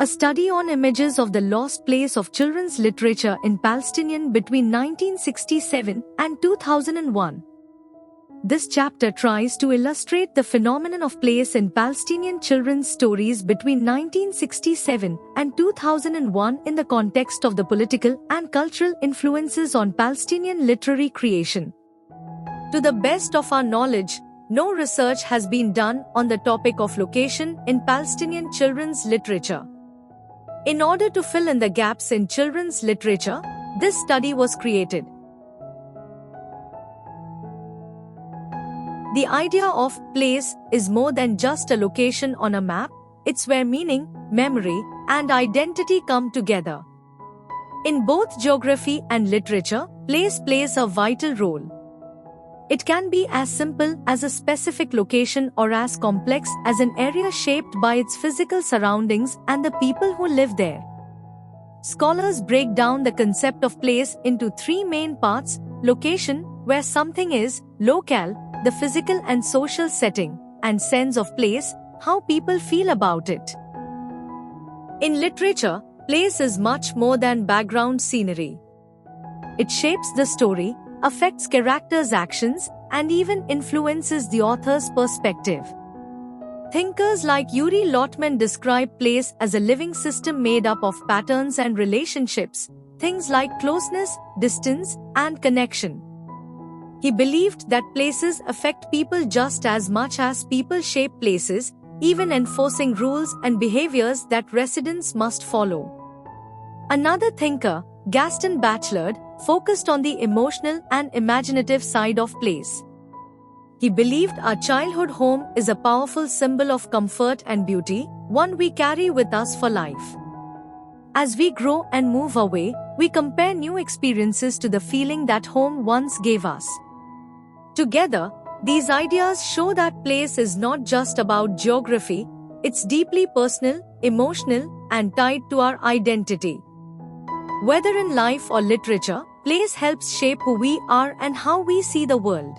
A study on images of the lost place of children's literature in Palestinian between 1967 and 2001. This chapter tries to illustrate the phenomenon of place in Palestinian children's stories between 1967 and 2001 in the context of the political and cultural influences on Palestinian literary creation. To the best of our knowledge, no research has been done on the topic of location in Palestinian children's literature. In order to fill in the gaps in children's literature, this study was created. The idea of place is more than just a location on a map, it's where meaning, memory, and identity come together. In both geography and literature, place plays a vital role. It can be as simple as a specific location or as complex as an area shaped by its physical surroundings and the people who live there. Scholars break down the concept of place into three main parts: location, where something is, locale, the physical and social setting, and sense of place, how people feel about it. In literature, place is much more than background scenery. It shapes the story, affects characters' actions, and even influences the author's perspective. Thinkers like Yuri Lotman describe place as a living system made up of patterns and relationships, things like closeness, distance, and connection. He believed that places affect people just as much as people shape places, even enforcing rules and behaviors that residents must follow. Another thinker, Gaston Bachelard, focused on the emotional and imaginative side of place. He believed our childhood home is a powerful symbol of comfort and beauty, one we carry with us for life. As we grow and move away, we compare new experiences to the feeling that home once gave us. Together, these ideas show that place is not just about geography, it's deeply personal, emotional, and tied to our identity. Whether in life or literature, place helps shape who we are and how we see the world.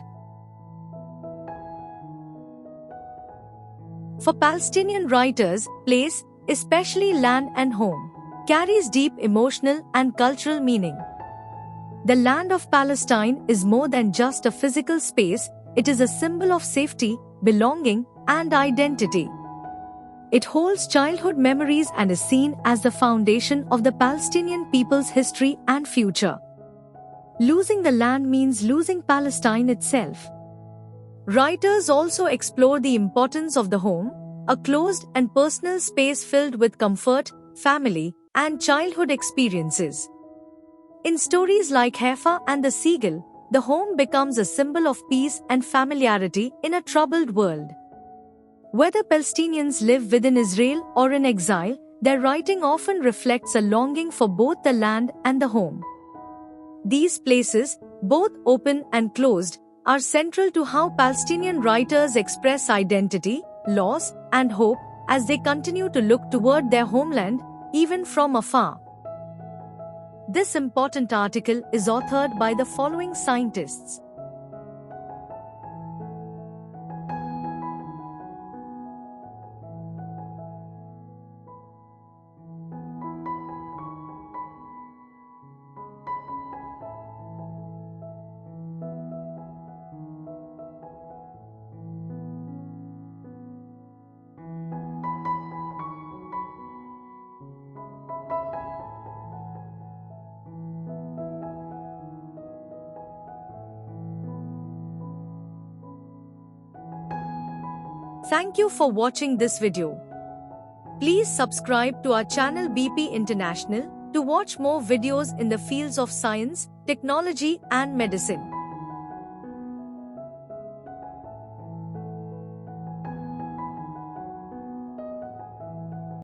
For Palestinian writers, place, especially land and home, carries deep emotional and cultural meaning. The land of Palestine is more than just a physical space, it is a symbol of safety, belonging, and identity. It holds childhood memories and is seen as the foundation of the Palestinian people's history and future. Losing the land means losing Palestine itself. Writers also explore the importance of the home, a closed and personal space filled with comfort, family, and childhood experiences. In stories like Haifa and the Seagull, the home becomes a symbol of peace and familiarity in a troubled world. Whether Palestinians live within Israel or in exile, their writing often reflects a longing for both the land and the home. These places, both open and closed, are central to how Palestinian writers express identity, loss, and hope as they continue to look toward their homeland, even from afar. This important article is authored by the following scientists. Thank you for watching this video. Please subscribe to our channel BP International to watch more videos in the fields of science, technology, and medicine.